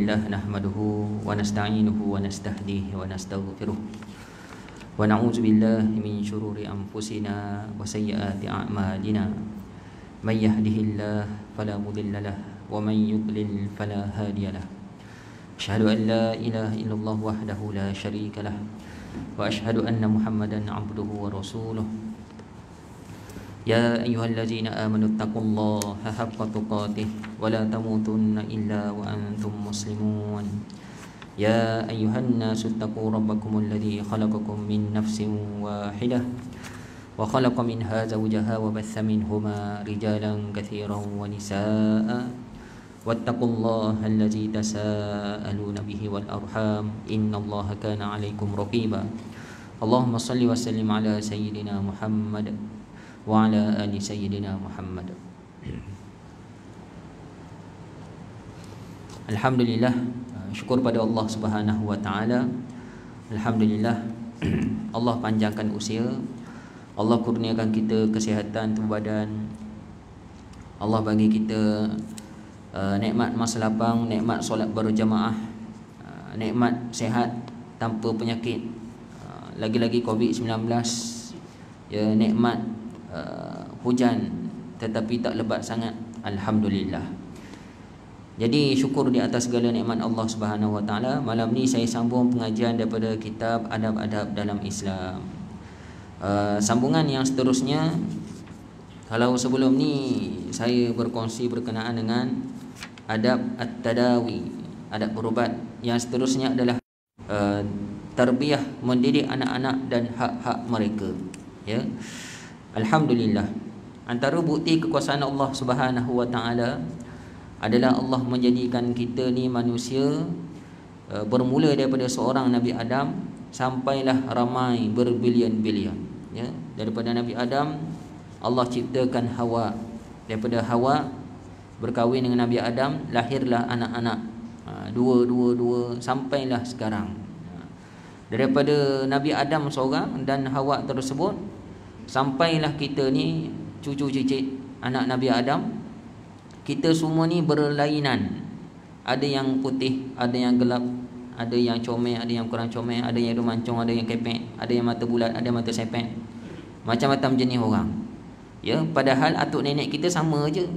الله نحمده ونستعينه ونستهديه ونستغفره ونعوذ بالله من شرور أنفسنا وسيئات أعمالنا من يهده الله فلا مضل له ومن يضلل فلا هادي له أشهد أن لا إله إلا الله وحده لا شريك له وأشهد أن محمدا عبده ورسوله يا أيها الذين آمنوا اتقوا الله حق تقاته ولا تموتن إلا وأنتم مسلمون يا أيها الناس اتقوا ربكم الذي خلقكم من نفس واحدة وخلق منها زوجها وبث منهما رجالا كثيرا ونساء واتقوا الله الذي تساءلون به والأرحام إن الله كان عليكم رقيبا اللهم صل وسلم على سيدنا محمد وعلى آل سيدنا محمد. Alhamdulillah, syukur pada Allah Subhanahu wa taala. Alhamdulillah, Allah panjangkan usia, Allah kurniakan kita kesihatan tubuh badan, Allah bagi kita nikmat masa lapang, nikmat solat berjamaah, nikmat sihat tanpa penyakit, lagi-lagi COVID-19, ya, nikmat hujan tetapi tak lebat sangat. Alhamdulillah. Jadi syukur di atas segala nikmat Allah Subhanahu wa taala. Malam ni saya sambung pengajian daripada kitab Adab-adab dalam Islam. Sambungan yang seterusnya, kalau sebelum ni saya berkongsi berkenaan dengan adab at-tadawi, adab berubat. Yang seterusnya adalah tarbiyah, mendidik anak-anak dan hak-hak mereka, ya. Alhamdulillah, antara bukti kekuasaan Allah Subhanahu wa taala adalah Allah menjadikan kita ni manusia, bermula daripada seorang Nabi Adam sampailah ramai berbilion-bilion, ya. Daripada Nabi Adam Allah ciptakan Hawa, daripada Hawa berkahwin dengan Nabi Adam lahirlah anak-anak, dua sampailah sekarang. Daripada Nabi Adam seorang dan Hawa tersebut sampailah kita ni cucu cicit anak Nabi Adam. Kita semua ni berlainan, ada yang putih, ada yang gelap, ada yang comel, ada yang kurang comel, ada yang mancung, ada yang kepek, ada yang mata bulat, ada yang mata sepek, macam-macam jenis orang, ya. Padahal atuk nenek kita sama aje,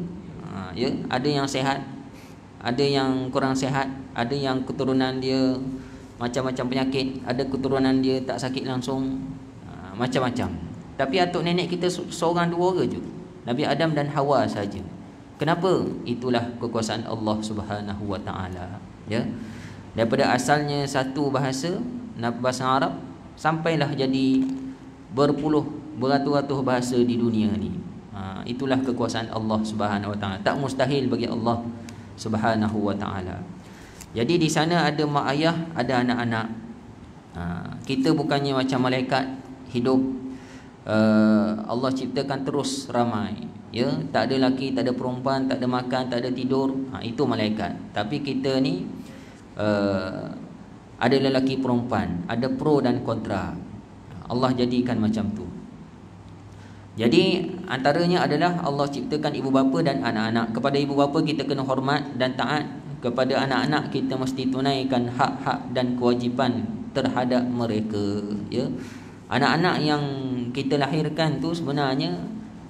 ya. Ada yang sehat, ada yang kurang sehat, ada yang keturunan dia macam-macam penyakit, ada keturunan dia tak sakit langsung, macam-macam. Tapi atuk nenek kita seorang dua orang je, Nabi Adam dan Hawa saja. Kenapa? Itulah kekuasaan Allah Subhanahu wa taala, ya. Daripada asalnya satu bahasa Arab sampailah jadi berpuluh beratus-ratus bahasa di dunia ni. Itulah kekuasaan Allah Subhanahu wa taala. Tak mustahil bagi Allah Subhanahu wa taala. Jadi di sana ada mak ayah, ada anak-anak. Kita bukannya macam malaikat hidup, Allah ciptakan terus ramai, ya. Tak ada lelaki, tak ada perempuan, tak ada makan, tak ada tidur, itu malaikat. Tapi kita ni ada lelaki perempuan, ada pro dan kontra. Allah jadikan macam tu. Jadi antaranya adalah Allah ciptakan ibu bapa dan anak-anak. Kepada ibu bapa kita kena hormat dan taat, kepada anak-anak kita mesti tunaikan hak-hak dan kewajipan terhadap mereka, ya. Anak-anak yang kita lahirkan tu sebenarnya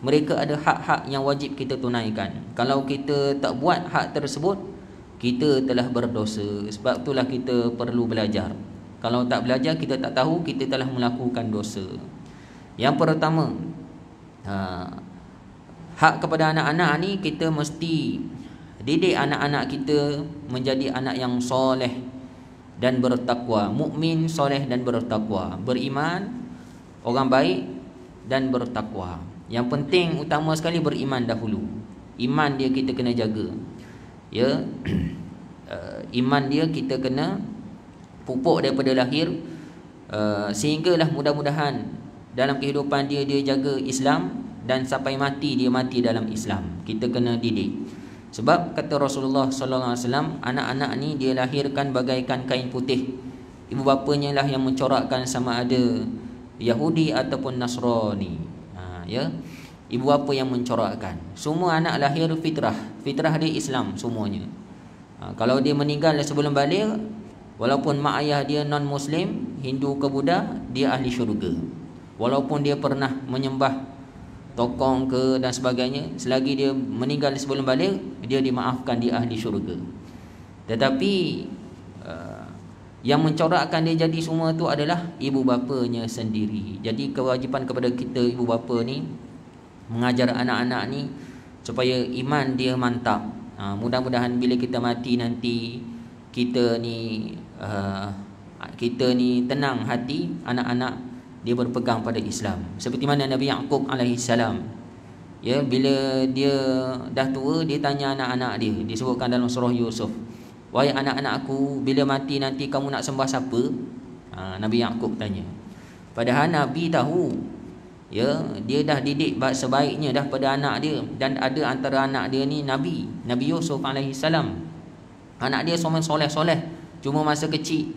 mereka ada hak-hak yang wajib kita tunaikan. Kalau kita tak buat hak tersebut, kita telah berdosa. Sebab itulah kita perlu belajar. Kalau tak belajar, kita tak tahu kita telah melakukan dosa. Yang pertama, hak kepada anak-anak ni kita mesti didik anak-anak kita menjadi anak yang soleh dan bertakwa, mukmin, soleh dan bertakwa, beriman, orang baik dan bertakwa. Yang penting utama sekali beriman dahulu. Iman dia kita kena jaga, ya. Iman dia kita kena pupuk daripada lahir, sehinggalah mudah-mudahan dalam kehidupan dia jaga Islam dan sampai mati dia mati dalam Islam. Kita kena didik. Sebab kata Rasulullah sallallahu alaihi wasallam, anak-anak ni dia lahirkan bagaikan kain putih. Ibu bapanya lah yang mencorakkan sama ada Yahudi ataupun Nasrani, ya. Ibu bapa yang mencorakkan. Semua anak lahir fitrah dia Islam semuanya. Kalau dia meninggal sebelum balik, walaupun mak ayah dia non muslim, Hindu ke Buddha, dia ahli syurga. Walaupun dia pernah menyembah tokong ke dan sebagainya, selagi dia meninggal sebelum balik, dia dimaafkan, dia ahli syurga. Tetapi yang mencorakkan dia jadi semua tu adalah ibu bapanya sendiri. Jadi kewajipan kepada kita ibu bapa ni mengajar anak-anak ni supaya iman dia mantap. Mudah-mudahan bila kita mati nanti, kita ni tenang hati, anak-anak dia berpegang pada Islam. Seperti mana Nabi Yaqub alaihi salam, ya, bila dia dah tua, dia tanya anak-anak dia, disebutkan dalam surah Yusuf, wahai anak-anakku, bila mati nanti kamu nak sembah siapa? Nabi Yaqub tanya. Padahal Nabi tahu, ya, dia dah didik sebaiknya dah pada anak dia, dan ada antara anak dia ni Nabi Yusuf alaihi salam. Anak dia semua soleh-soleh, cuma masa kecil,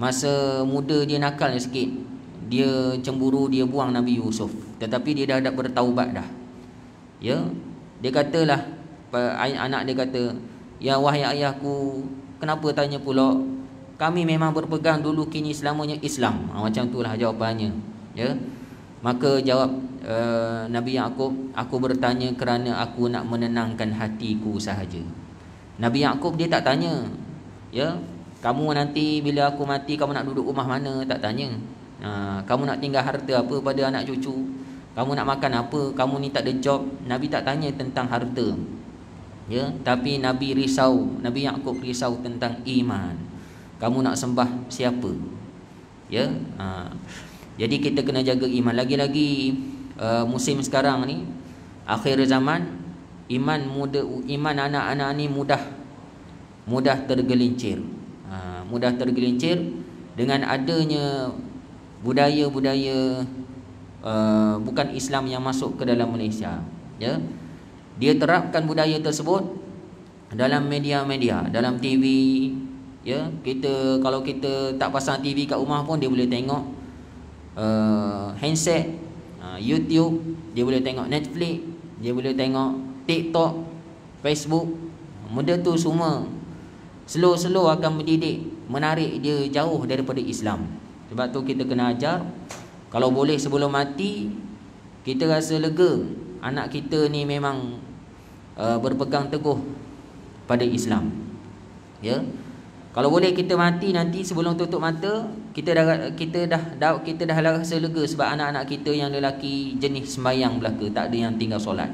masa muda dia nakal sikit, dia cemburu, dia buang Nabi Yusuf. Tetapi dia dah bertaubat dah. Ya, dia katalah, anak dia kata, ya wahai ayahku, kenapa tanya pula? Kami memang berpegang dulu, kini selamanya Islam. Macam itulah jawapannya. Ya. Maka jawab Nabi Yaqub, aku bertanya kerana aku nak menenangkan hatiku sahaja. Nabi Yaqub dia tak tanya, ya, kamu nanti bila aku mati kamu nak duduk rumah mana, tak tanya. Kamu nak tinggal harta apa pada anak cucu, kamu nak makan apa, kamu ni tak ada job. Nabi tak tanya tentang harta, ya, tapi Nabi Yaqub risau tentang iman. Kamu nak sembah siapa? Ya. Jadi kita kena jaga iman. Lagi-lagi musim sekarang ni, akhir zaman, iman anak-anak ni mudah tergelincir. Mudah tergelincir dengan adanya budaya-budaya bukan Islam yang masuk ke dalam Malaysia. Ya. Dia terapkan budaya tersebut dalam media-media, dalam TV. Ya, kalau kita tak pasang TV kat rumah pun dia boleh tengok handset, YouTube, dia boleh tengok Netflix, dia boleh tengok TikTok, Facebook. Benda tu semua slow akan mendidik, menarik dia jauh daripada Islam. Sebab tu kita kena ajar, kalau boleh sebelum mati kita rasa lega anak kita ni memang berpegang teguh pada Islam. Ya. Kalau boleh kita mati nanti sebelum tutup mata, kita dah rasa lega sebab anak-anak kita yang lelaki jenis sembahyang belaka, tak ada yang tinggal solat.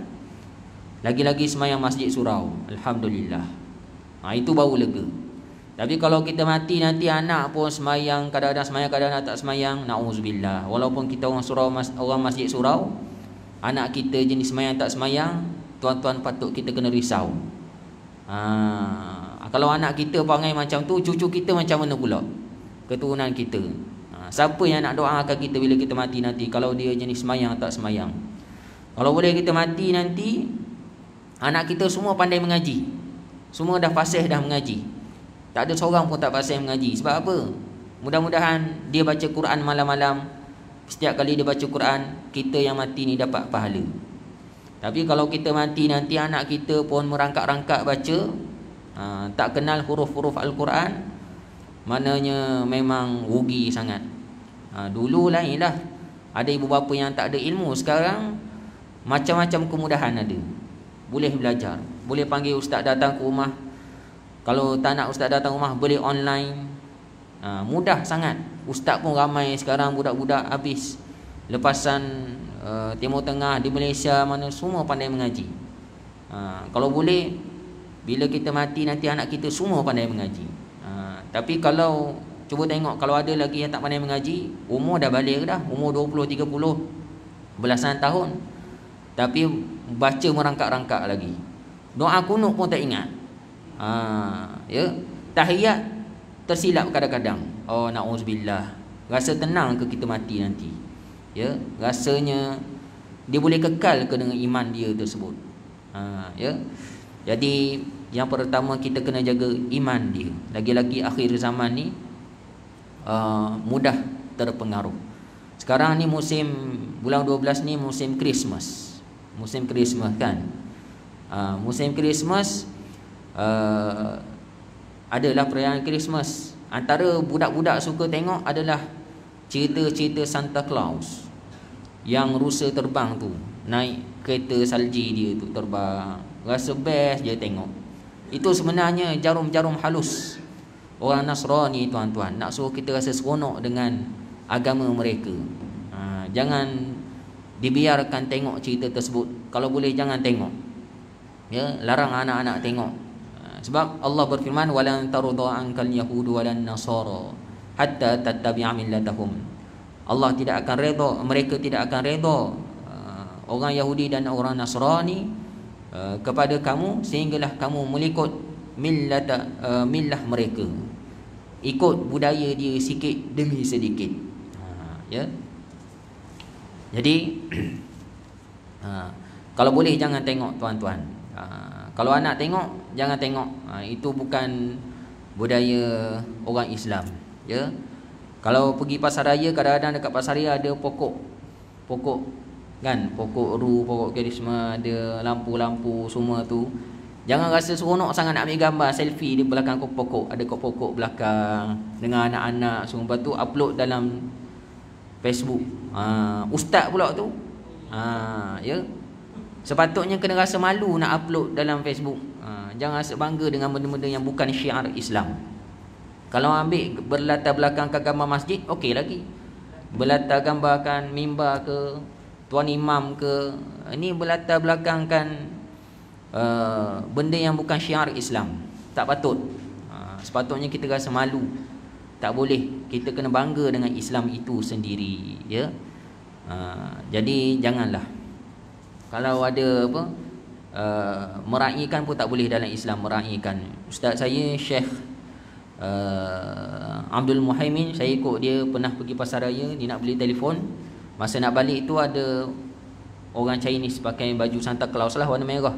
Lagi-lagi sembahyang masjid surau, alhamdulillah. Itu baru lega. Tapi kalau kita mati nanti anak pun sembahyang, kadang-kadang sembahyang, kadang-kadang tak sembahyang, na'udzubillah. Walaupun kita orang masjid surau, anak kita jenis sembahyang tak sembahyang, tuan-tuan patut kita kena risau. Kalau anak kita perangai macam tu, cucu kita macam mana pula? Keturunan kita. Siapa yang nak doakan kita bila kita mati nanti, kalau dia jenis sembahyang tak sembahyang? Kalau boleh kita mati nanti, anak kita semua pandai mengaji, semua dah fasih dah mengaji, tak ada seorang pun tak fasih mengaji. Sebab apa? Mudah-mudahan dia baca Quran malam-malam. Setiap kali dia baca Quran, kita yang mati ni dapat pahala. Tapi kalau kita mati nanti anak kita pun merangkak-rangkak baca, tak kenal huruf-huruf Al-Quran, maknanya memang rugi sangat. Dulu lain lah, ada ibu bapa yang tak ada ilmu. Sekarang macam-macam kemudahan ada, boleh belajar, boleh panggil ustaz datang ke rumah. Kalau tak nak ustaz datang rumah, boleh online. Mudah sangat. Ustaz pun ramai sekarang, budak-budak habis lepasan Timur Tengah, di Malaysia mana semua pandai mengaji. Kalau boleh bila kita mati nanti anak kita semua pandai mengaji. Tapi kalau cuba tengok, kalau ada lagi yang tak pandai mengaji, umur dah balik dah, umur 20, 30, belasan tahun, tapi baca merangkak-rangkak lagi. Doa kunut pun tak ingat. Ya, tahiyat tersilap kadang-kadang. Oh, na'udzubillah. Rasa tenang ke kita mati nanti? Ya, rasanya dia boleh kekal ke dengan iman dia tersebut? Ya. Jadi yang pertama kita kena jaga iman dia. Lagi-lagi akhir zaman ni mudah terpengaruh. Sekarang ni musim bulan 12 ni musim Christmas. Musim Christmas kan. Musim Christmas adalah perayaan Christmas. Antara budak-budak suka tengok adalah cerita-cerita Santa Claus, yang rusa terbang tu, naik kereta salji dia tu terbang, rasa best je tengok. Itu sebenarnya jarum-jarum halus orang Nasrani, tuan-tuan, nak suruh kita rasa seronok dengan agama mereka. Jangan dibiarkan tengok cerita tersebut. Kalau boleh jangan tengok, ya, larang anak-anak tengok. Sebab Allah berfirman, walan tarda ankal yahudu walan nasara hatta tattabi'a millatahum. Allah tidak akan redha, mereka tidak akan redha, orang Yahudi dan orang Nasrani kepada kamu sehinggalah kamu mengikut millah mereka, ikut budaya dia sikit demi sedikit. Ya. Jadi kalau boleh jangan tengok, tuan-tuan. Kalau anak tengok, jangan tengok. Itu bukan budaya orang Islam, ya. Kalau pergi pasar raya, kadang-kadang dekat pasar raya ada pokok kan, pokok ru, pokok karisma, ada lampu-lampu semua tu. Jangan rasa seronok sangat nak ambil gambar selfie di belakang pokok. Ada pokok belakang dengan anak-anak semua. Lepas tu upload dalam Facebook. Ustaz pula tu. Ya. Sepatutnya kena rasa malu nak upload dalam Facebook. Jangan rasa bangga dengan benda-benda yang bukan syiar Islam. Kalau ambil berlatar belakangkan gambar masjid, okey lagi. Berlatar gambarkan mimbar ke, tuan imam ke, ini berlatar belakangkan benda yang bukan syiar Islam. Tak patut. Sepatutnya kita rasa malu. Tak boleh. Kita kena bangga dengan Islam itu sendiri, ya. Jadi janganlah. Kalau ada apa, meraihkan pun tak boleh dalam Islam, meraihkan. Ustaz saya Syekh Abdul Muhaimin, saya ikut dia pernah pergi pasar raya, dia nak beli telefon. Masa nak balik tu ada orang Chinese pakai baju Santa Claus lah, warna merah,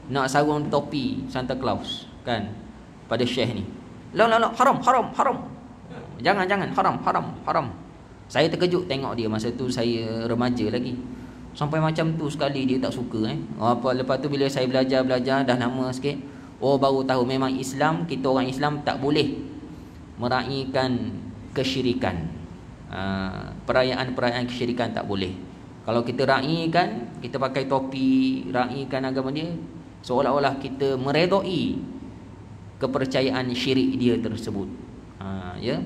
nak sarung topi Santa Claus kan pada Syekh ni. La haram. Jangan haram. Saya terkejut tengok dia, masa tu saya remaja lagi. Sampai macam tu sekali dia tak suka lepas tu bila saya belajar dah lama sikit, baru tahu memang Islam, kita orang Islam tak boleh meraihkan kesyirikan. Perayaan-perayaan kesyirikan tak boleh. Kalau kita raihkan, kita pakai topi, raihkan agama dia, seolah-olah kita meredai kepercayaan syirik dia tersebut. Ya.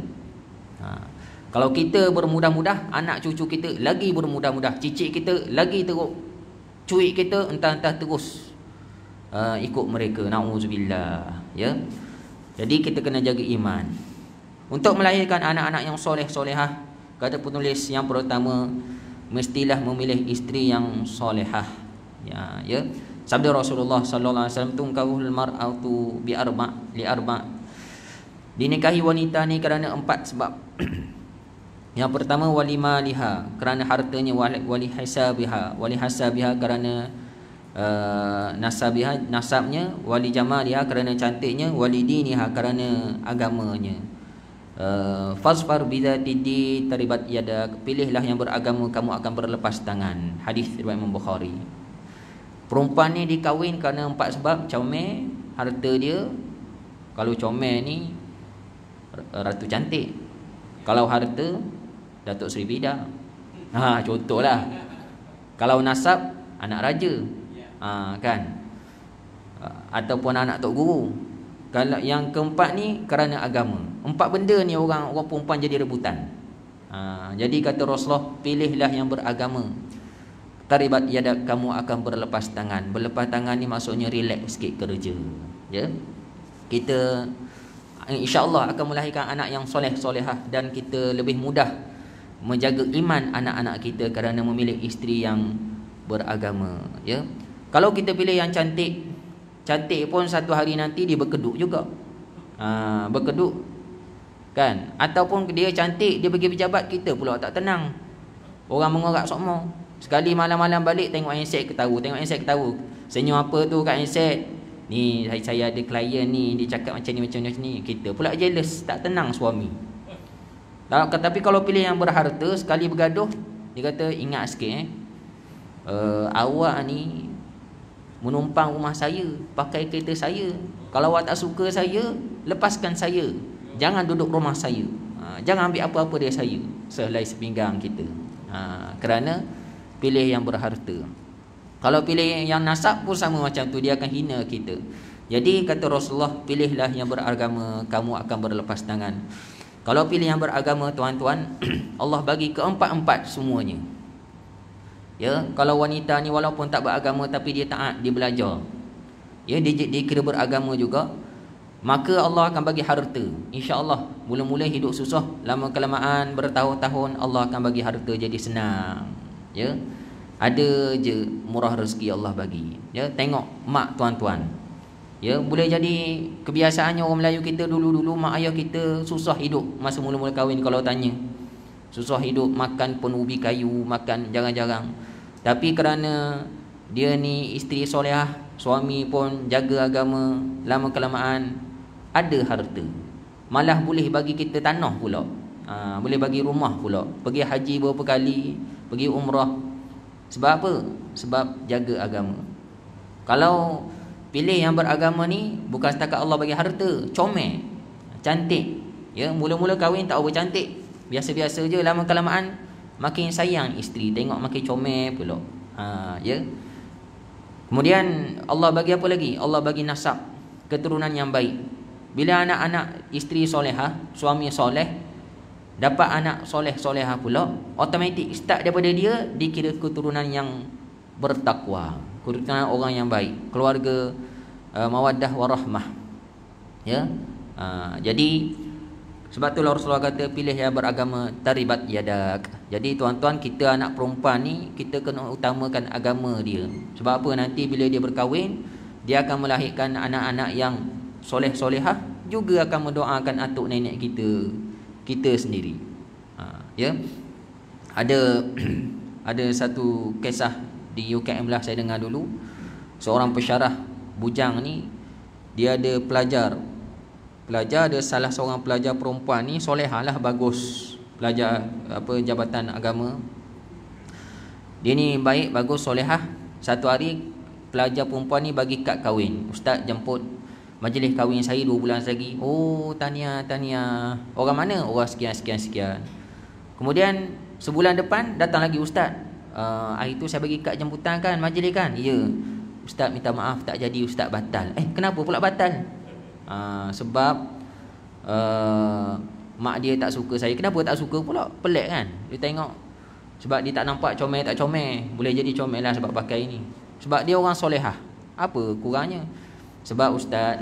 Kalau kita bermudah-mudah, anak cucu kita lagi bermudah-mudah, cicit kita lagi teruk, cuik kita entah-entah terus ikut mereka. Na'udzubillah, ya. Jadi kita kena jaga iman. Untuk melahirkan anak-anak yang soleh-solehah, kata penulis, yang pertama mestilah memilih isteri yang solehah. Ya. Sabda Rasulullah sallallahu alaihi wasallam, tunkahul mar'atu bi li arba'. Dinikahi wanita ni kerana 4 sebab. Yang pertama walimaliha, kerana hartanya, walihasabiha kerana nasabnya, walijamaliha kerana cantiknya, walidiniha kerana agamanya. Fasfar bidzati taribat yadak, pilihlah yang beragama, kamu akan berlepas tangan. Hadis riwayat Imam Bukhari. Perempuan ni dikahwin kerana 4 sebab. Comel, harta dia. Kalau comel ni ratu cantik, kalau harta Datuk Seri Bida. Contohlah. Kalau nasab, anak raja. Kan. Ataupun anak tok guru. Kalau yang keempat ni kerana agama. 4 benda ni orang perempuan jadi rebutan. Jadi kata Rasulullah, pilihlah yang beragama. Taribat yadak, kamu akan berlepas tangan. Berlepas tangan ni maksudnya relax sikit kerja. Ya. Kita insya-Allah akan melahirkan anak yang soleh-solehah, dan kita lebih mudah menjaga iman anak-anak kita kerana memilih isteri yang beragama, ya. Kalau kita pilih yang cantik pun satu hari nanti dia berkeduk juga. Berkeduk kan, ataupun dia cantik dia bagi pejabat, kita pula tak tenang. Orang mengorak sokmo. Sekali malam-malam balik tengok handset ketawa, senyum apa tu kat handset. Ni saya ada klien ni, dia cakap macam ni, kita pula jealous, tak tenang suami. Tapi kalau pilih yang berharta, sekali bergaduh dia kata, ingat sikit awak ni menumpang rumah saya, pakai kereta saya. Kalau awak tak suka saya, lepaskan saya. Jangan duduk rumah saya. Jangan ambil apa-apa dari saya sehelai sepinggang kita. Kerana pilih yang berharta. Kalau pilih yang nasab pun sama macam tu, dia akan hina kita. Jadi kata Rasulullah, pilihlah yang beragama, kamu akan berlepas tangan. Kalau pilih yang beragama, tuan-tuan, Allah bagi keempat-empat semuanya. Ya, kalau wanita ni walaupun tak beragama tapi dia taat, dia belajar, ya, dia kira beragama juga, maka Allah akan bagi harta. InsyaAllah mula-mula hidup susah, lama kelamaan bertahun-tahun Allah akan bagi harta jadi senang. Ya, ada je murah rezeki Allah bagi. Ya, tengok mak tuan-tuan. Ya, boleh jadi kebiasaannya orang Melayu kita dulu-dulu, mak ayah kita susah hidup masa mula-mula kahwin. Kalau tanya, susah hidup, makan pun ubi kayu, makan jarang-jarang. Tapi kerana dia ni isteri solehah, suami pun jaga agama, lama kelamaan ada harta. Malah boleh bagi kita tanah pula, boleh bagi rumah pula, pergi haji beberapa kali, pergi umrah. Sebab apa? Sebab jaga agama. Kalau pilih yang beragama ni, bukan setakat Allah bagi harta, comel, cantik. Ya, mula-mula kahwin tak apa cantik, biasa-biasa je, lama kelamaan makin sayang isteri, tengok makin comel pula. Ya. Kemudian Allah bagi apa lagi? Allah bagi nasab, keturunan yang baik. Bila anak-anak isteri solehah, suami soleh, dapat anak soleh-solehah pula, automatik start daripada dia dikira keturunan yang bertakwa, keturunan orang yang baik, keluarga mawaddah warahmah. Ya. Jadi sebab itulah Rasulullah kata pilih yang beragama, taribat yadak. Jadi tuan-tuan, kita anak perempuan ni, kita kena utamakan agama dia. Sebab apa? Nanti bila dia berkahwin, dia akan melahirkan anak-anak yang soleh-solehah, juga akan mendoakan atuk nenek kita sendiri. Ya. Ada satu kisah di UKM lah, saya dengar dulu. Seorang pensyarah bujang ni, dia ada pelajar, ada salah seorang pelajar perempuan ni solehah lah, bagus, pelajar jabatan agama. Dia ni baik, bagus, solehah. Satu hari pelajar perempuan ni bagi kad kahwin. Ustaz jemput majlis kahwin saya 2 bulan lagi. Oh, tahniah. Orang mana? Orang sekian. Kemudian sebulan depan datang lagi, ustaz, hari tu saya bagi kad jemputan kan, majlis kan? Ya. Ustaz minta maaf tak jadi, ustaz batal. Kenapa pula batal? Sebab mak dia tak suka saya. Kenapa tak suka pula? Pelik kan? Dia tengok, sebab dia tak nampak comel tak comel. Boleh jadi comel lah sebab pakai ni. Sebab dia orang solehah. Apa kurangnya? Sebab ustaz,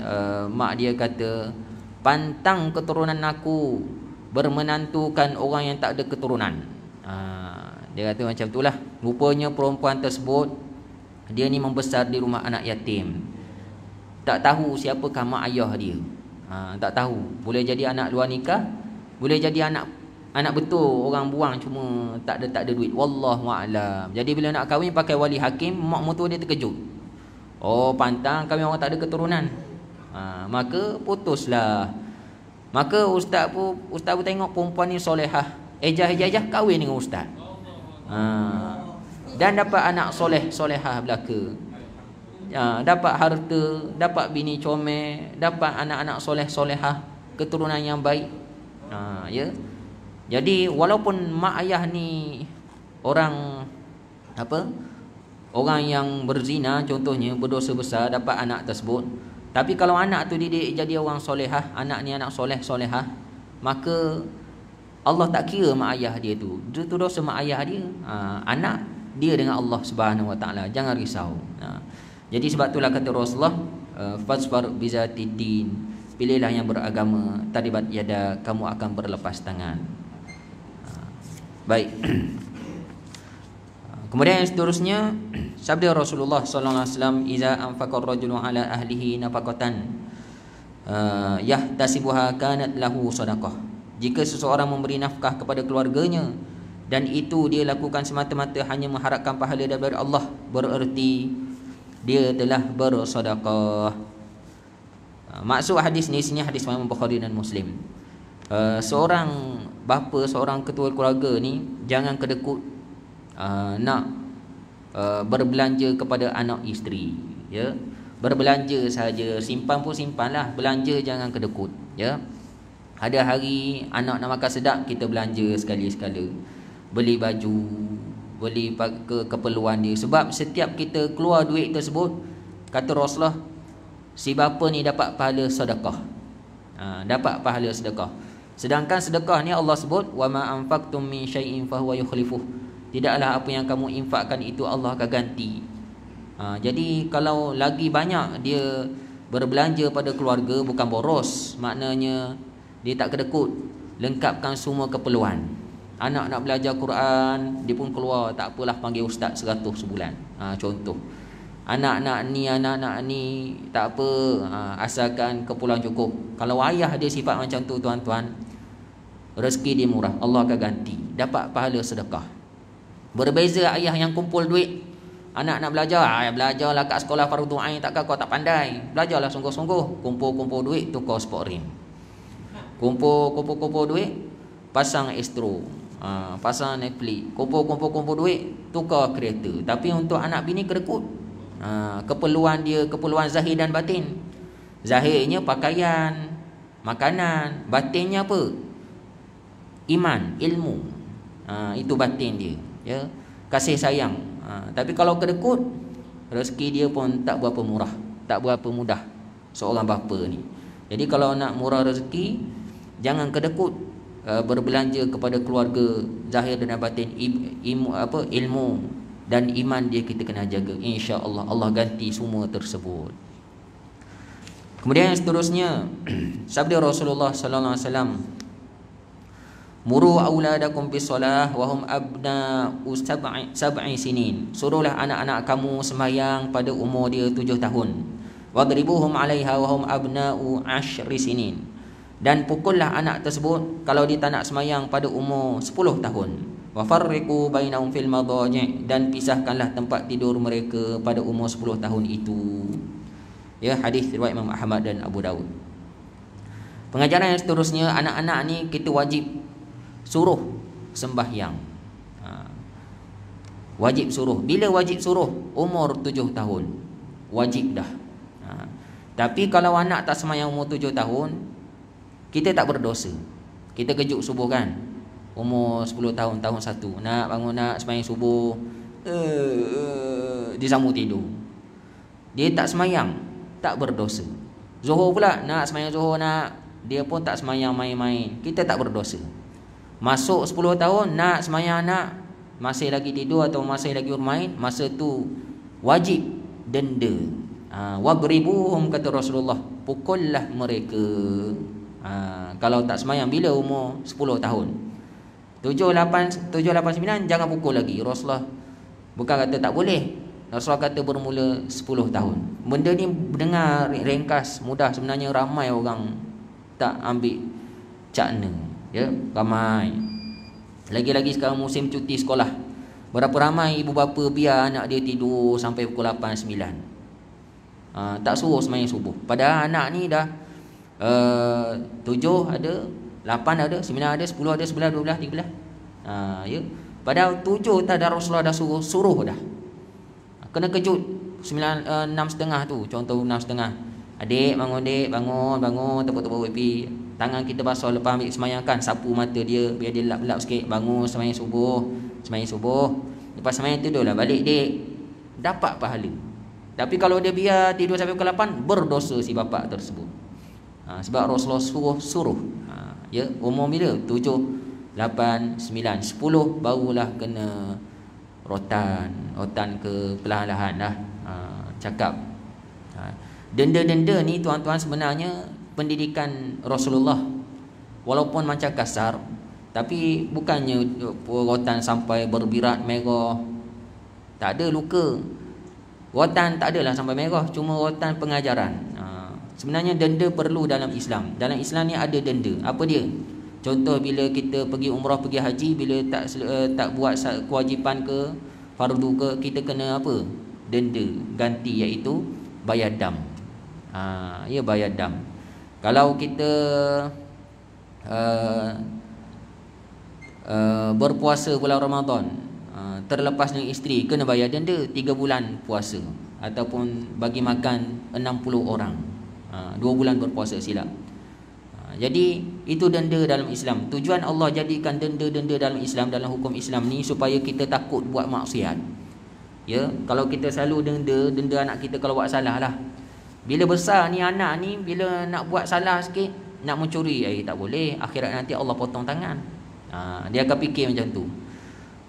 mak dia kata, pantang keturunan aku bermenantukan orang yang tak ada keturunan. Dia kata macam itulah. Rupanya perempuan tersebut, dia ni membesar di rumah anak yatim. Tak tahu siapakah mak ayah dia. Tak tahu. Boleh jadi anak luar nikah, boleh jadi anak betul, orang buang cuma tak ada duit. Wallahu a'lam. Jadi bila nak kahwin pakai wali hakim, mak mertua dia terkejut. Oh, pantang kahwin orang tak ada keturunan. Maka putuslah. Maka ustaz pun tengok perempuan ni solehah, ejah kahwin dengan ustaz. Dan dapat anak solehah belaka. Dapat harta, dapat bini comel, dapat anak-anak solehah, keturunan yang baik. Ya. Jadi walaupun mak ayah ni orang yang berzina contohnya, berdosa besar, dapat anak tersebut, tapi kalau anak tu didik jadi orang solehah, anak ni anak solehah, maka Allah tak kira mak ayah dia tu. Itu dosa mak ayah dia. Anak dia dengan Allah Subhanahu Wa Taala. Jangan risau. Jadi sebab itulah kata Rasulullah, fasfar bizatiddin, pilihlah yang beragama, taribat yada, kamu akan berlepas tangan. Baik. Kemudian yang seterusnya, sabda Rasulullah sallallahu alaihi wasallam, iza anfaqa ar-rajulu ala ahlihi nafaqatan yahtasibuha kanat lahu sadaqah. Jika seseorang memberi nafkah kepada keluarganya dan itu dia lakukan semata-mata hanya mengharapkan pahala daripada Allah, bererti dia telah bersedekah. Maksud hadis ni sini hadis Imam Bukhari dan Muslim. Seorang bapa, seorang ketua keluarga ni jangan kedekut nak berbelanja kepada anak isteri. ya. Berbelanja saja, simpan pun simpanlah, belanja jangan kedekut, ya. Ada hari anak nak makan sedap, kita belanja sekali-sekala. Beli baju, beli keperluan dia. Sebab setiap kita keluar duit tersebut, kata Rasulullah, si bapa ni dapat pahala sedekah. Dapat pahala sedekah. Sedangkan sedekah ni Allah sebut, wa ma anfaqtum min syai'in fa huwa yukhlifuh. Tidaklah apa yang kamu infakkan itu Allah akan ganti. Jadi kalau lagi banyak dia berbelanja pada keluarga, bukan boros, maknanya dia tak kedekut, lengkapkan semua keperluan. Anak nak belajar Quran, dia pun keluar, tak apalah panggil ustaz 100 sebulan. Contoh. Anak nak ni, tak apa, asalkan keperluan cukup. Kalau ayah dia sifat macam tu tuan-tuan, rezeki dia murah, Allah akan ganti, dapat pahala sedekah. Berbeza ayah yang kumpul duit. Anak nak belajar, belajarlah kat sekolah fardu ain, takkan kau tak pandai. Belajarlah sungguh-sungguh, kumpul duit, tukar sport rim. Kumpul duit, pasang Astro, pasang Netflix. Kumpul duit, tukar kereta. Tapi untuk anak bini kedekut. Keperluan dia, keperluan zahir dan batin. Zahirnya pakaian, makanan. Batinnya apa? Iman, ilmu. Itu batin dia, ya. Kasih sayang. Tapi kalau kedekut, rezeki dia pun tak berapa murah, tak berapa mudah seorang bapa ni. Jadi kalau nak murah rezeki, jangan kedekut. Berbelanja kepada keluarga, zahir dan batin, ilmu dan iman dia kita kena jaga. InsyaAllah Allah ganti semua tersebut. Kemudian seterusnya, sabda Rasulullah sallallahu alaihi wasallam, muru auladakum bis solah wa hum abna'u sab'i sinin. Suruhlah anak-anak kamu sembahyang pada umur dia 7 tahun. Wadribuhum 'alaiha wa hum abna'u 10 sinin. Dan pukullah anak tersebut kalau dia tak nak sembahyang pada umur 10 tahun. Wa farriqu bainahum fil madaji', dan pisahkanlah tempat tidur mereka pada umur 10 tahun itu. Ya, hadis riwayat Imam Ahmad dan Abu Dawud. Pengajaran yang seterusnya, anak-anak ni kita wajib suruh sembahyang. Wajib suruh. Bila wajib suruh? Umur 7 tahun. Wajib dah. Tapi kalau anak tak sembahyang umur 7 tahun, kita tak berdosa. Kita kejut subuh kan, umur 10 tahun, tahun 1, nak bangun, nak sembahyang subuh, dia sambung tidur. Dia tak sembahyang, tak berdosa. Zuhur pula, nak sembahyang zuhur, dia pun tak sembahyang, main-main, kita tak berdosa. Masuk 10 tahun, nak sembahyang, masih lagi tidur atau masih lagi bermain, masa tu wajib denda. Wadribuhum, kata Rasulullah, pukullah mereka. Kalau tak sembahyang bila umur 10 tahun. 7, 8, 9 jangan pukul lagi. Rasulullah bukan kata tak boleh, Rasulullah kata bermula 10 tahun. Benda ni dengar ringkas, mudah, sebenarnya ramai orang tak ambil cakna, ya, ramai. Lagi-lagi sekarang musim cuti sekolah, berapa ramai ibu bapa biar anak dia tidur sampai pukul 8, 9. Tak suruh sembahyang subuh. Padahal anak ni dah 7 ada, 8 ada, 9 ada, 10 ada, 11, 12, 13. Ya. Padahal 7 tak ada, Rasulullah dah suruh dah. Kena kejut 6.30 tu, contoh 6.30. Adik bangun, dek, bangun, tepuk-tepuk pipi. Tangan kita basah, lepas ambil sembahyang kan, sapu mata dia biar dia lap-lap sikit. Bangun, sembahyang subuh. Lepas sembahyang tidurlah balik, dek. Dapat pahala. Tapi kalau dia biar tidur sampai pukul 8, berdosa si bapa tersebut. Sebab Rasulullah suruh. Ya, umur bila? 7, 8, 9, 10 barulah kena rotan ke perlahan-lahan lah. Cakap. Denda-denda ni tuan-tuan sebenarnya pendidikan Rasulullah. Walaupun macam kasar, tapi bukannya rotan sampai berbirat merah. Tak ada luka. Rotan tak adalah sampai merah, cuma rotan pengajaran. Sebenarnya denda perlu dalam Islam. Dalam Islam ni ada denda. Apa dia? Contoh bila kita pergi umrah, pergi haji, bila tak buat kewajipan ke, fardu ke, kita kena apa? Denda, ganti, iaitu bayar dam. Ya, bayar dam. Kalau kita berpuasa bulan Ramadan, terlepas dengan isteri, kena bayar denda 3 bulan puasa. ataupun bagi makan 60 orang. 2 bulan berpuasa silap. Jadi itu denda dalam Islam. Tujuan Allah jadikan denda-denda dalam Islam, dalam hukum Islam ni supaya kita takut buat maksiat. Ya, kalau kita selalu denda anak kita kalau buat salah lah. Bila besar ni anak ni, bila nak buat salah sikit, nak mencuri, tak boleh. Akhirat nanti Allah potong tangan. Dia akan fikir macam tu.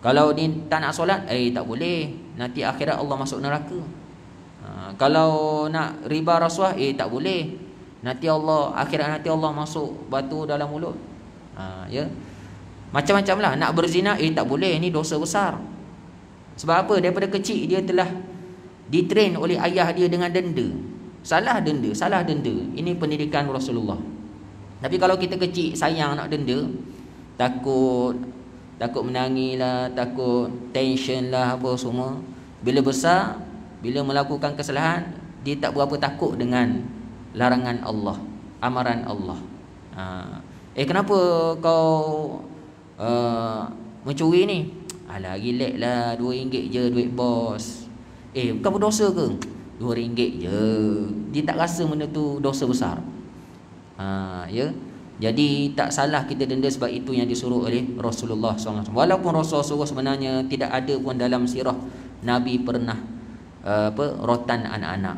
Kalau dia tak nak solat, tak boleh. Nanti akhirat Allah masuk neraka. Kalau nak riba rasuah, tak boleh. Nanti akhirat nanti Allah masuk batu dalam mulut. Ya. Macam-macam lah. Nak berzina, tak boleh. Ini dosa besar. Sebab apa? Daripada kecil dia telah ditrain oleh ayah dia dengan denda. Salah denda. Ini pendidikan Rasulullah. Tapi kalau kita kecil sayang nak denda, takut menangis lah, takut tension lah, apa semua. Bila besar, bila melakukan kesalahan, dia tak berapa takut dengan larangan Allah, amaran Allah. Kenapa kau mencuri ni? Alah, relax lah, RM2 je duit bos. Bukan berdosa ke? RM2 je. Dia tak rasa benda tu dosa besar. Ya. Jadi tak salah kita denda, sebab itu yang disuruh oleh Rasulullah SAW. Walaupun Rasulullah SAW sebenarnya tidak ada pun dalam sirah Nabi pernah rotan anak-anak.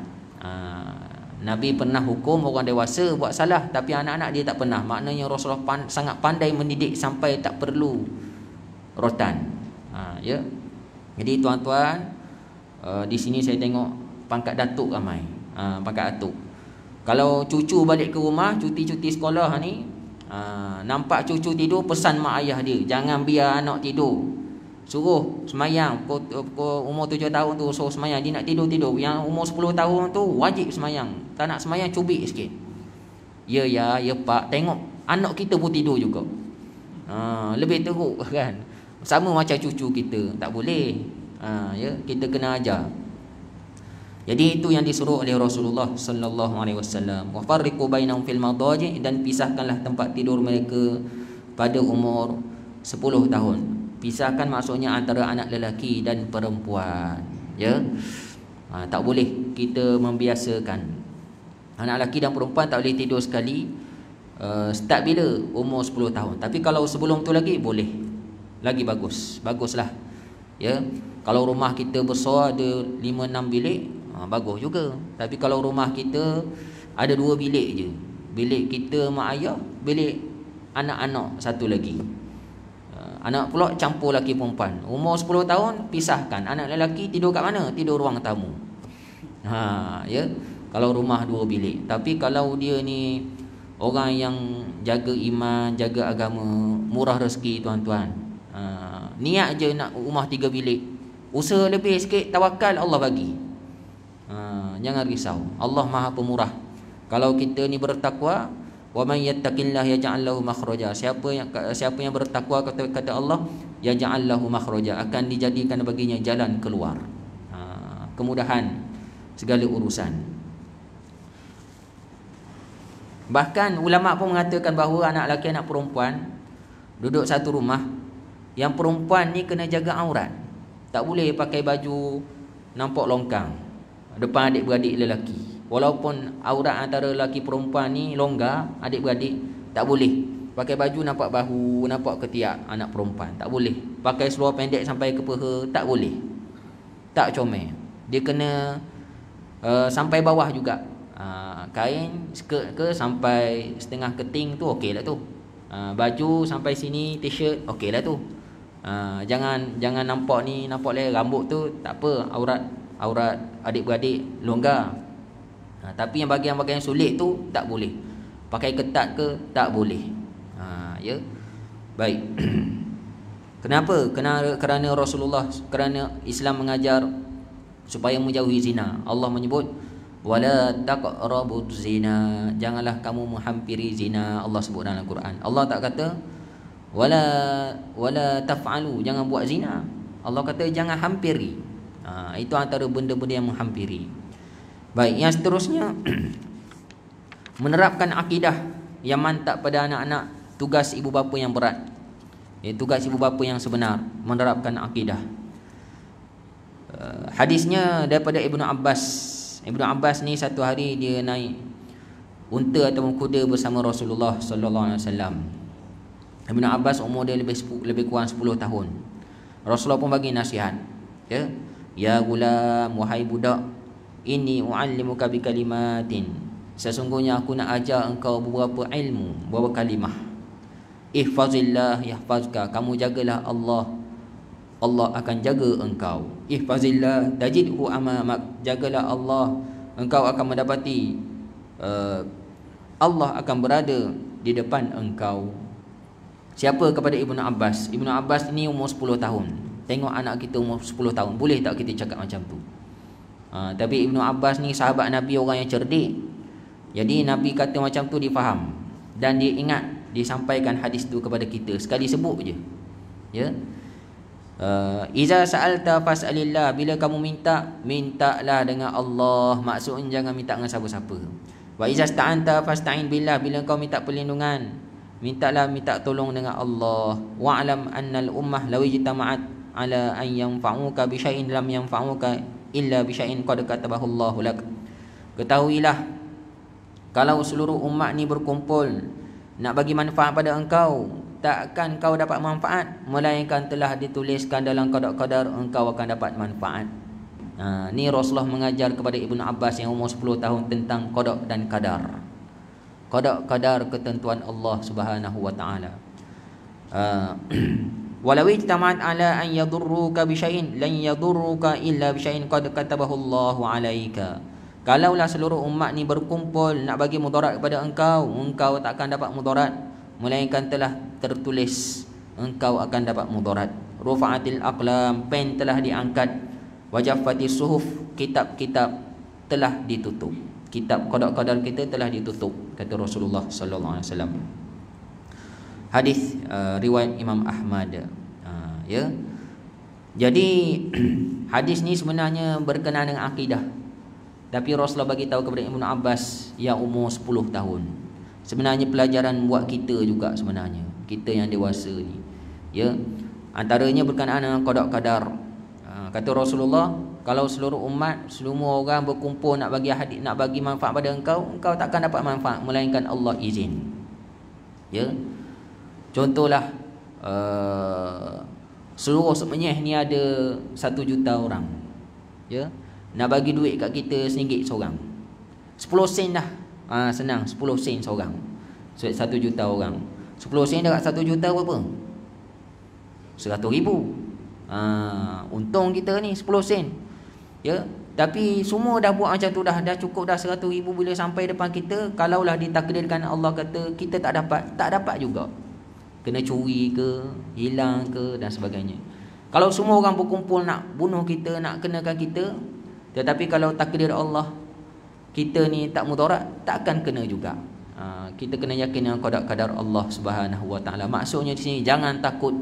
Nabi pernah hukum orang dewasa buat salah, tapi anak-anak dia tak pernah. Maknanya Rasulullah sangat pandai mendidik sampai tak perlu rotan. Ya. Jadi tuan-tuan, di sini saya tengok pangkat datuk ramai. Pangkat datuk. Kalau cucu balik ke rumah, cuti-cuti sekolah ni, nampak cucu tidur, pesan mak ayah dia, jangan biar anak tidur. Suruh semayang. Umur 7 tahun tu suruh semayang. Dia nak tidur. Yang umur 10 tahun tu wajib semayang. Tak nak semayang, cubit sikit. Ya pak, tengok anak kita pun tidur juga. Lebih teruk kan. Sama macam cucu kita. Tak boleh. Ya, kita kena ajar. Jadi itu yang disuruh oleh Rasulullah sallallahu alaihi wasallam. Wa farriqu bainahum fil madaji', dan pisahkanlah tempat tidur mereka pada umur 10 tahun. Pisahkan maksudnya antara anak lelaki dan perempuan. Ya. Tak boleh kita membiasakan anak lelaki dan perempuan tak boleh tidur sekali. Start bila? Umur 10 tahun. Tapi kalau sebelum tu lagi boleh. Lagi baguslah. Ya. Kalau rumah kita besar ada 5-6 bilik, bagus juga. Tapi kalau rumah kita ada 2 bilik je, bilik kita mak ayah, bilik anak-anak satu lagi. Anak pula campur lelaki perempuan. Umur 10 tahun pisahkan. Anak lelaki tidur kat mana? Tidur ruang tamu. Ya. Kalau rumah 2 bilik. Tapi kalau dia ni orang yang jaga iman, jaga agama, murah rezeki tuan-tuan. Niat je nak rumah 3 bilik. Usaha lebih sikit, tawakal, Allah bagi. Jangan risau. Allah Maha Pemurah. Kalau kita ni bertakwa, wa man yattaqillah yaj'al lahu makhraja. Siapa yang bertakwa, kata Allah, yaj'al lahu makhraja, akan dijadikan baginya jalan keluar. Kemudahan segala urusan. Bahkan ulama pun mengatakan bahawa anak lelaki anak perempuan duduk satu rumah, yang perempuan ni kena jaga aurat. Tak boleh pakai baju nampak longkang depan adik-beradik lelaki. Walaupun aurat antara lelaki perempuan ni longgar, adik-beradik tak boleh pakai baju nampak bahu, nampak ketiak anak perempuan. Tak boleh pakai seluar pendek sampai ke peha, tak boleh. Tak comel. Dia kena sampai bawah juga. Kain skirt ke sampai setengah keting tu okeylah tu. Baju sampai sini, t-shirt okeylah tu. Jangan nampak ni, nampak rambut tu tak apa, aurat adik-beradik longgar. Tapi yang bahagian-bahagian sulit tu tak boleh. Pakai ketat ke tak boleh. Ya. Baik. Kenapa? Kerana Rasulullah, kerana Islam mengajar supaya menjauhi zina. Allah menyebut wala taqrabuz zina, janganlah kamu menghampiri zina. Allah sebut dalam Al-Quran. Allah tak kata wala taf'alu, jangan buat zina. Allah kata jangan hampiri. Itu antara benda-benda yang menghampiri. Baik, yang seterusnya menerapkan akidah yang mantap pada anak-anak, tugas ibu bapa yang berat. Tugas ibu bapa yang sebenar, menerapkan akidah. Hadisnya daripada Ibnu Abbas. Ibnu Abbas ni satu hari dia naik unta ataupun kuda bersama Rasulullah sallallahu alaihi wasallam. Ibnu Abbas umur dia lebih kurang 10 tahun. Rasulullah pun bagi nasihat, ya. Ya gulam, wahai budak, inni uallimuka bi kalimatin. Sesungguhnya aku nak ajar engkau beberapa ilmu, beberapa kalimah. Ihfazillah yahfazka. Kamu jagalah Allah, Allah akan jaga engkau. Ihfazillah tajidhu amamak. Jagalah Allah, engkau akan mendapati Allah akan berada di depan engkau. Siapa kepada Ibnu Abbas? Ibnu Abbas ni umur 10 tahun. Tengok anak kita umur 10 tahun, boleh tak kita cakap macam tu? Tapi Ibnu Abbas ni sahabat Nabi, orang yang cerdik. Jadi Nabi kata macam tu dia faham dan dia ingat, dia sampaikan hadis tu kepada kita. Sekali sebut je, ya. Iza sa'alta fas'alillah. Bila kamu minta, mintalah dengan Allah. Maksudnya jangan minta dengan siapa-siapa. Wa iza sta'anta fasta'in billah. Bila kau minta perlindungan, minta tolong dengan Allah. Wa'lam annal ummah law ijtama'at ala an yanfa'uka bi syai'in lam yanfa'uka illa bi syai'in qad katabahu Allahu lak. Ketahuilah, kalau seluruh umat ni berkumpul nak bagi manfaat pada engkau, takkan kau dapat manfaat melainkan telah dituliskan dalam qada-qadar engkau akan dapat manfaat. Ni Rasulullah mengajar kepada Ibnu Abbas yang umur 10 tahun tentang qada dan qadar. Qada-qadar ketentuan Allah Subhanahu wa taala. Walau ijtama'at ala an yadurruka bi syai'in lan yadurruka illa bi syai'in qad katabahu Allahu 'alaika. Kalaulah seluruh umat ni berkumpul nak bagi mudarat kepada engkau, engkau tak akan dapat mudarat melainkan telah tertulis engkau akan dapat mudarat. Rufa'atil aqlam, pen telah diangkat. Wajaffatis suhuf, kitab-kitab telah ditutup. Kitab qada-qadar kita telah ditutup, kata Rasulullah sallallahu alaihi wasallam. Hadis riwayat Imam Ahmad, ya. Jadi hadis ni sebenarnya berkenaan dengan akidah. Tapi Rasulullah bagi tahu kepada Ibnu Abbas yang umur 10 tahun. Sebenarnya pelajaran buat kita juga sebenarnya. Kita yang dewasa ni, ya. Antaranya berkenaan dengan qada-qadar. Kata Rasulullah, kalau seluruh umat, semua orang berkumpul nak bagi manfaat pada engkau, engkau takkan dapat manfaat melainkan Allah izin. Ya. Contohlah, seluruh Semenyih ni ada 1 juta orang, ya. Nak bagi duit kat kita RM1 seorang, 10 sen dah. Senang, 10 sen seorang. 1 juta orang, 10 sen dekat 1 juta berapa? 100,000. Untung kita ni 10 sen, ya. Tapi semua dah buat macam tu, dah cukup dah 100,000. Bila sampai depan kita, kalaulah ditakdirkan Allah kata kita tak dapat juga. Kena curi ke, hilang ke dan sebagainya. Kalau semua orang berkumpul nak bunuh kita, nak kenakan kita, tetapi kalau takdir Allah kita ni tak mudarat, takkan kena juga. Kita kena yakin dengan qada-qadar Allah Subhanahu wa taala. Maksudnya di sini jangan takut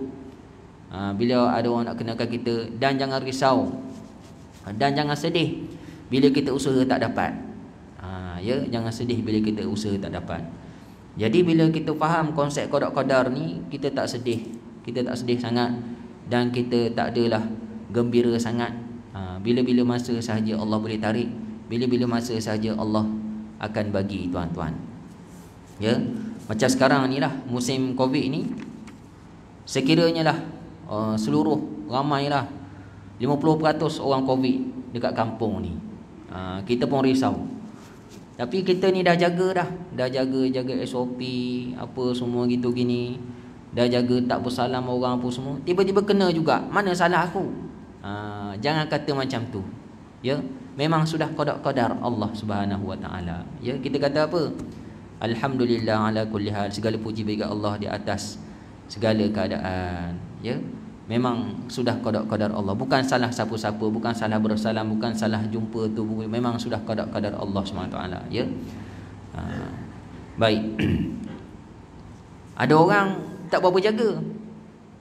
bila ada orang nak kenakan kita, dan jangan risau dan jangan sedih bila kita usaha tak dapat. Ya, jangan sedih bila kita usaha tak dapat. Jadi bila kita faham konsep qada-qadar ni, kita tak sedih sangat dan kita tak adalah gembira sangat. Bila-bila masa sahaja Allah boleh tarik, bila-bila masa sahaja Allah akan bagi, tuan-tuan. Ya, macam sekarang ni lah, musim Covid ni, sekiranya lah seluruh ramailah 50% orang Covid dekat kampung ni, kita pun risau. Tapi kita ni dah jaga SOP apa semua gitu gini, dah jaga tak bersalam orang apa semua, tiba-tiba kena juga. Mana salah aku? Jangan kata macam tu, ya. Memang sudah qada-qadar Allah Subhanahu wa taala. Ya, kita kata apa? Alhamdulillah ala kulli hal. Segala puji bagi Allah di atas segala keadaan. Ya. Memang sudah qada-qadar Allah. Bukan salah siapa-siapa, bukan salah bersalam, bukan salah jumpa tu. Memang sudah qada-qadar Allah Subhanahu wa taala, ya. Baik. Ada orang tak berapa jaga,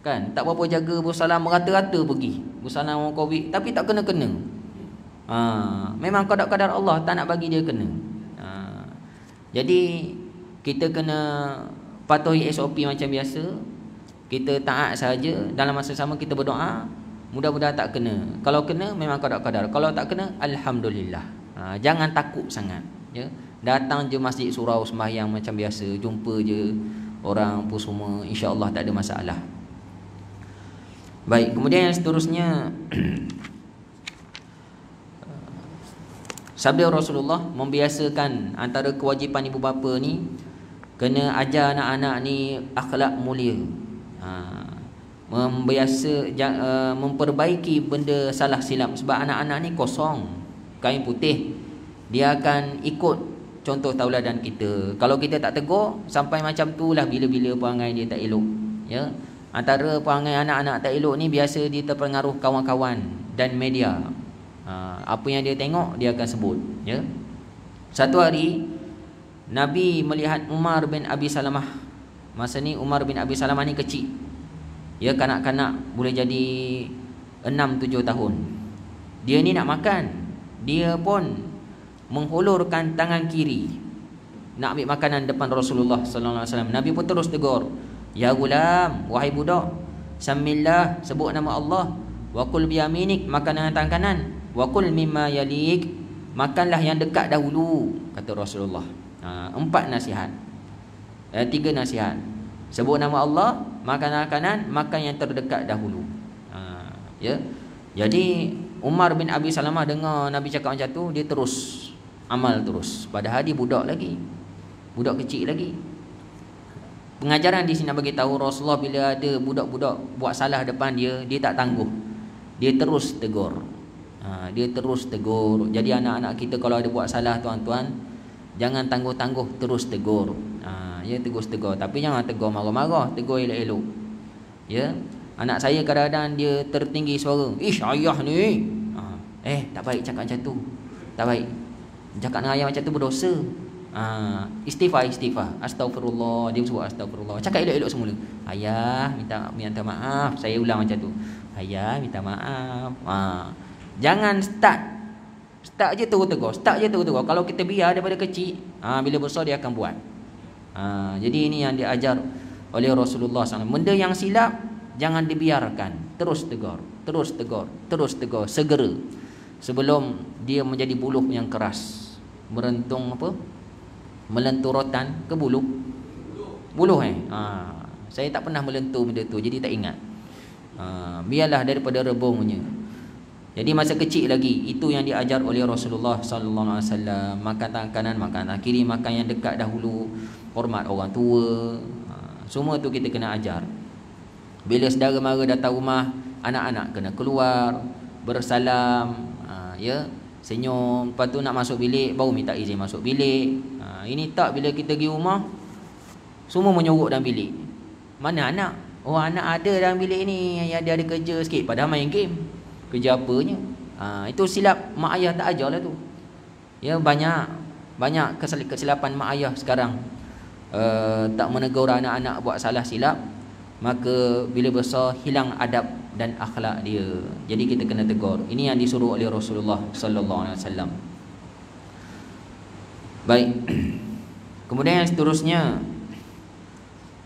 kan? Tak berapa jaga, bersalam merata-rata pergi bersalam orang Covid, tapi tak kena-kena. Memang qada-qadar Allah tak nak bagi dia kena. Jadi kita kena patuhi SOP macam biasa. Kita taat saja. Dalam masa sama kita berdoa, Mudah-mudahan tak kena. Kalau kena memang qada-qadar. Kalau tak kena alhamdulillah. Jangan takut sangat, ya. Datang je masjid surau sembahyang macam biasa, jumpa je orang pun semua, insya-Allah tak ada masalah. Baik, kemudian yang seterusnya sabda Rasulullah membiasakan antara kewajipan ibu bapa ni kena ajar anak-anak ni akhlak mulia. Memperbaiki benda salah silap, sebab anak-anak ni kosong kain putih, dia akan ikut contoh tauladan kita. Kalau kita tak tegur sampai macam tu lah, bila-bila perangai dia tak elok, ya. Antara perangai anak-anak tak elok ni biasa dia terpengaruh kawan-kawan dan media. Apa yang dia tengok dia akan sebut, ya. Satu hari Nabi melihat Umar bin Abi Salamah. Masa ni Umar bin Abi Salamah ni kecil, ya, kanak-kanak boleh jadi 6-7 tahun. Dia ni nak makan, dia pun menghulurkan tangan kiri nak ambil makanan depan Rasulullah sallallahu alaihi wasallam. Nabi pun terus tegur, "Ya gulam, wahai budak, samillah, sebut nama Allah, wa kul bi yaminik, makan dengan tangan kanan, wa kul mimma yalik, makanlah yang dekat dahulu," kata Rasulullah. 4 nasihat. 3 nasihat. Sebut nama Allah, makan dengan kanan, makan yang terdekat dahulu. Ya. Jadi Umar bin Abi Salamah dengar Nabi cakap macam tu, dia terus amal terus. Padahal dia budak lagi, budak kecil lagi. Pengajaran di sini nak bagi tahu Rasulullah bila ada budak-budak buat salah depan dia, dia tak tangguh, dia terus tegur. Dia terus tegur. Jadi anak-anak kita kalau ada buat salah, tuan-tuan, jangan tangguh-tangguh, terus tegur. Ya, tegur. Tapi jangan tegur marah-marah, tegur elok-elok. Ya. Anak saya kadang-kadang dia tertinggi suara, "Ish, ayah ni." Tak baik cakap macam tu. Tak baik. Cakap dengan ayah macam tu berdosa. Istighfar. Astagfirullah. Dia sebut astagfirullah. Cakap elok-elok semula. "Ayah, minta maaf. Saya ulang macam tu. Ayah, minta maaf." Jangan start je terus tegur. Kalau kita biar daripada kecil, bila besar dia akan buat. Jadi ini yang diajar oleh Rasulullah SAW. Benda yang silap jangan dibiarkan, terus tegur, segera, sebelum dia menjadi buluh yang keras, melentur rotan ke buluh. Saya tak pernah melentur benda tu, jadi tak ingat. Biarlah daripada rebungnya. Jadi masa kecil lagi, itu yang diajar oleh Rasulullah sallallahu alaihi wasallam. Makan tangan kanan, makan tangan kiri, makan yang dekat dahulu, hormat orang tua. Semua tu kita kena ajar. Bila saudara mara datang rumah, anak-anak kena keluar, bersalam, ya, senyum. Lepas tu nak masuk bilik, baru minta izin masuk bilik. Ini tak, bila kita pergi rumah, semua menyorok dalam bilik. Mana anak? Oh, anak ada dalam bilik ni, yang dia ada kerja sikit, padahal main game. Kerja apanya? Itu silap mak ayah tak ajar lah tu. Ya, banyak kesilapan mak ayah sekarang. Tak menegur anak-anak buat salah silap, maka bila besar hilang adab dan akhlak dia. Jadi kita kena tegur. Ini yang disuruh oleh Rasulullah sallallahu alaihi wasallam. Baik. Kemudian yang seterusnya,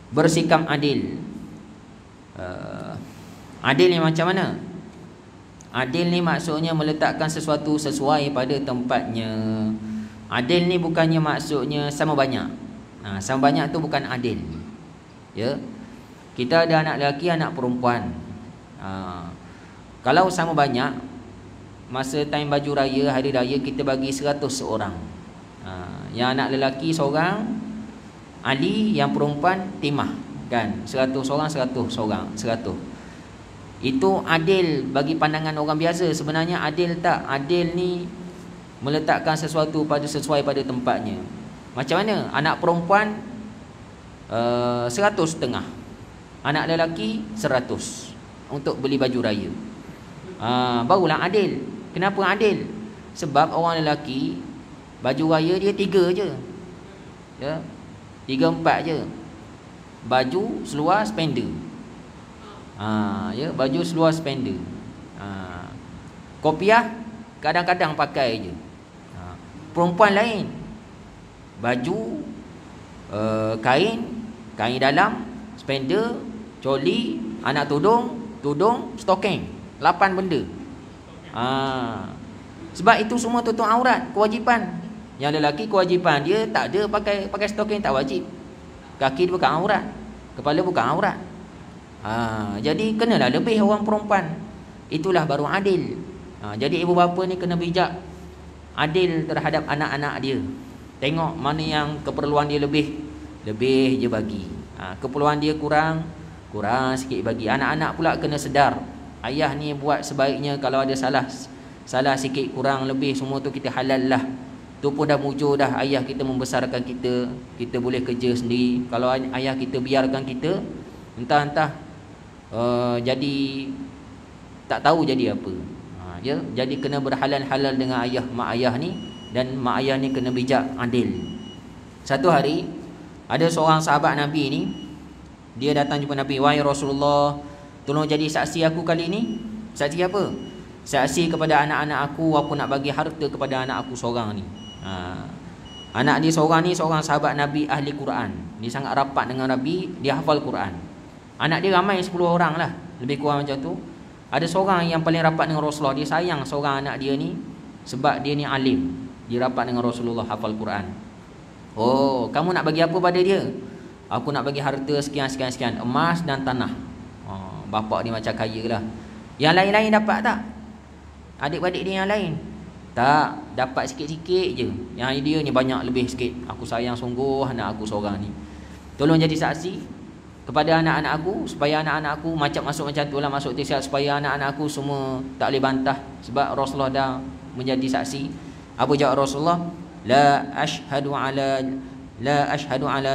bersikap adil. Adil ni macam mana? Adil ni maksudnya meletakkan sesuatu sesuai pada tempatnya. Adil ni bukannya maksudnya sama banyak. Sama banyak tu bukan adil. Ya. Kita ada anak lelaki, anak perempuan. Kalau sama banyak, masa time baju raya, hari raya, kita bagi 100 seorang. Yang anak lelaki seorang, Ali, yang perempuan Timah, kan? 100 seorang, 100 seorang, 100. Itu adil bagi pandangan orang biasa. Sebenarnya adil tak? Adil ni meletakkan sesuatu sesuai pada tempatnya. Macam mana? Anak perempuan 100,500, anak lelaki 100 untuk beli baju raya. Barulah adil. Kenapa adil? Sebab orang lelaki baju raya dia 3 je, ya, 3-4 je. Baju seluar spender. Ya, baju seluar spender. Kopiah kadang-kadang pakai je. Perempuan lain, baju, kain dalam, spender, coli, anak tudung, stocking. 8 benda. Sebab itu semua tutup aurat, kewajipan. Yang lelaki kewajipan dia tak ada pakai stocking, tak wajib. Kaki dia bukan aurat, kepala bukan aurat. Jadi kenalah lebih orang perempuan. Itulah baru adil. Jadi ibu bapa ni kena bijak, adil terhadap anak-anak dia. Tengok mana yang keperluan dia lebih je bagi. Keperluan dia kurang sikit bagi. Anak-anak pula kena sedar, ayah ni buat sebaiknya. Kalau ada salah sikit kurang lebih, semua tu kita halal lah. Tu pun dah mujur dah ayah kita membesarkan kita. Kita boleh kerja sendiri. Kalau ayah kita biarkan kita, entah jadi tak tahu jadi apa. Jadi kena berhalal-halal dengan mak ayah ni. Dan mak ayah ni kena bijak, adil. Satu hari ada seorang sahabat Nabi ni, dia datang jumpa Nabi. Wahai Rasulullah, tolong jadi saksi aku kali ni. Saksi apa? Saksi kepada anak-anak aku nak bagi harta kepada anak aku seorang ni. Anak dia seorang ni seorang sahabat Nabi, ahli Quran. Dia sangat rapat dengan Nabi, dia hafal Quran. Anak dia ramai 10 orang lah, lebih kurang macam tu. Ada seorang yang paling rapat dengan Rasulullah. Dia sayang seorang anak dia ni sebab dia ni alim, dia rapat dengan Rasulullah, hafal Quran. Oh, kamu nak bagi apa pada dia? Aku nak bagi harta sekian, emas dan tanah. Bapak dia macam kaya lah. Yang lain-lain dapat tak? Adik-adik dia yang lain tak dapat, sikit-sikit je. Yang dia ni banyak, lebih sikit. Aku sayang sungguh anak aku seorang ni. Tolong jadi saksi kepada anak-anak aku, supaya anak-anak aku masuk macam tu lah, masuk tisyat, supaya anak-anak aku semua tak boleh bantah. Sebab Rasulullah dah menjadi saksi. Apa jawab Rasulullah? La ashhadu ala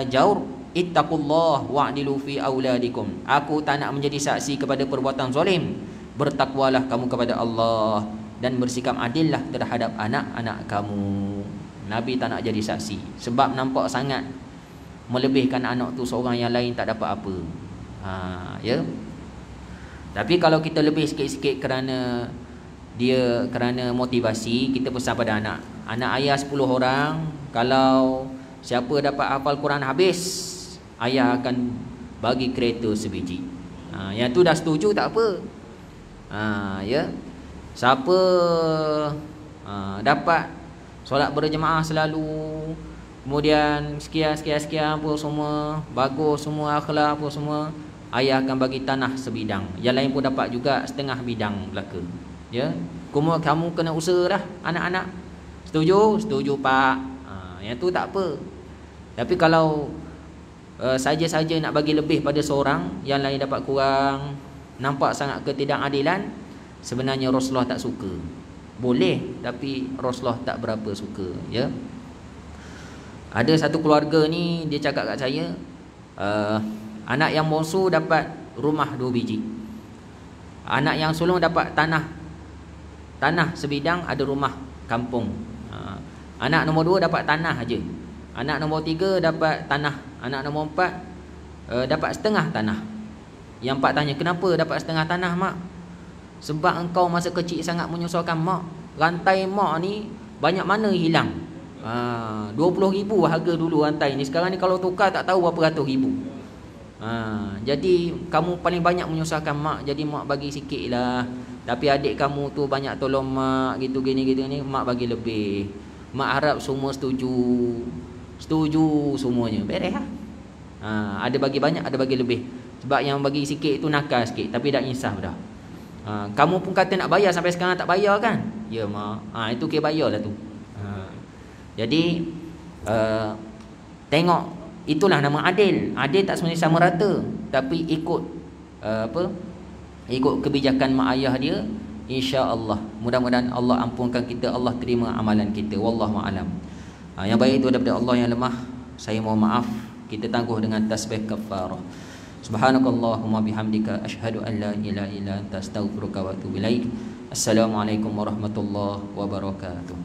jawr, ittaqullah wa'dilu fi auladikum. Aku tak nak menjadi saksi kepada perbuatan zalim. Bertakwalah kamu kepada Allah dan bersikap adillah terhadap anak-anak kamu. Nabi tak nak jadi saksi sebab nampak sangat melebihkan anak tu seorang, yang lain tak dapat apa. Ya. Tapi kalau kita lebih sikit-sikit kerana motivasi, kita pesan pada anak ayah 10 orang, kalau siapa dapat hafal Quran habis, ayah akan bagi kereta sebiji. Yang tu dah setuju tak apa. Ya. Siapa dapat solat berjemaah selalu, kemudian sekian apa semua, bagus semua akhlak apa semua, ayah akan bagi tanah sebidang. Yang lain pun dapat juga setengah bidang belaka. Ya. Kamu kena usaha dah anak-anak. Setuju pak. Yang tu tak apa. Tapi kalau saja-saja nak bagi lebih pada seorang, yang lain dapat kurang, nampak sangat ketidakadilan. Sebenarnya Rasulullah tak suka. Boleh, tapi Rasulullah tak berapa suka. Ya. Ada satu keluarga ni, dia cakap kat saya, anak yang bongsu dapat rumah 2 biji. Anak yang sulung dapat tanah sebidang, ada rumah kampung. Anak nombor 2 dapat tanah aja. Anak nombor 3 dapat tanah. Anak nombor 4 dapat setengah tanah. Yang 4 tanya, kenapa dapat setengah tanah mak? Sebab engkau masa kecil sangat menyusahkan mak. Rantai mak ni banyak mana hilang. 20,000 harga dulu rantai ni. Sekarang ni kalau tukar tak tahu berapa ratus ribu. Jadi kamu paling banyak menyusahkan mak. Jadi mak bagi sikit lah. Tapi adik kamu tu banyak tolong mak, gitu gini ni, mak bagi lebih. Mak harap semua setuju semuanya. Beres lah. Ada bagi banyak, ada bagi lebih. Sebab yang bagi sikit tu nakal sikit, tapi dah insaf dah. Kamu pun kata nak bayar, sampai sekarang tak bayar kan? Ya mak. Itu kira bayar lah tu. Jadi tengok, itulah nama adil. Adil tak sebenarnya sama rata, tapi ikut ikut kebijakan mak ayah dia. InsyaAllah, mudah-mudahan Allah ampunkan kita, Allah terima amalan kita. Wallahu a'lam. Yang baik itu daripada Allah, yang lemah saya mohon maaf. Kita tangguh dengan tasbih kafarah. Subhanakallahumma bihamdika asyhadu an la ilaha illa anta astaghfiruka wa atubu ilaik. Assalamualaikum warahmatullahi wabarakatuh.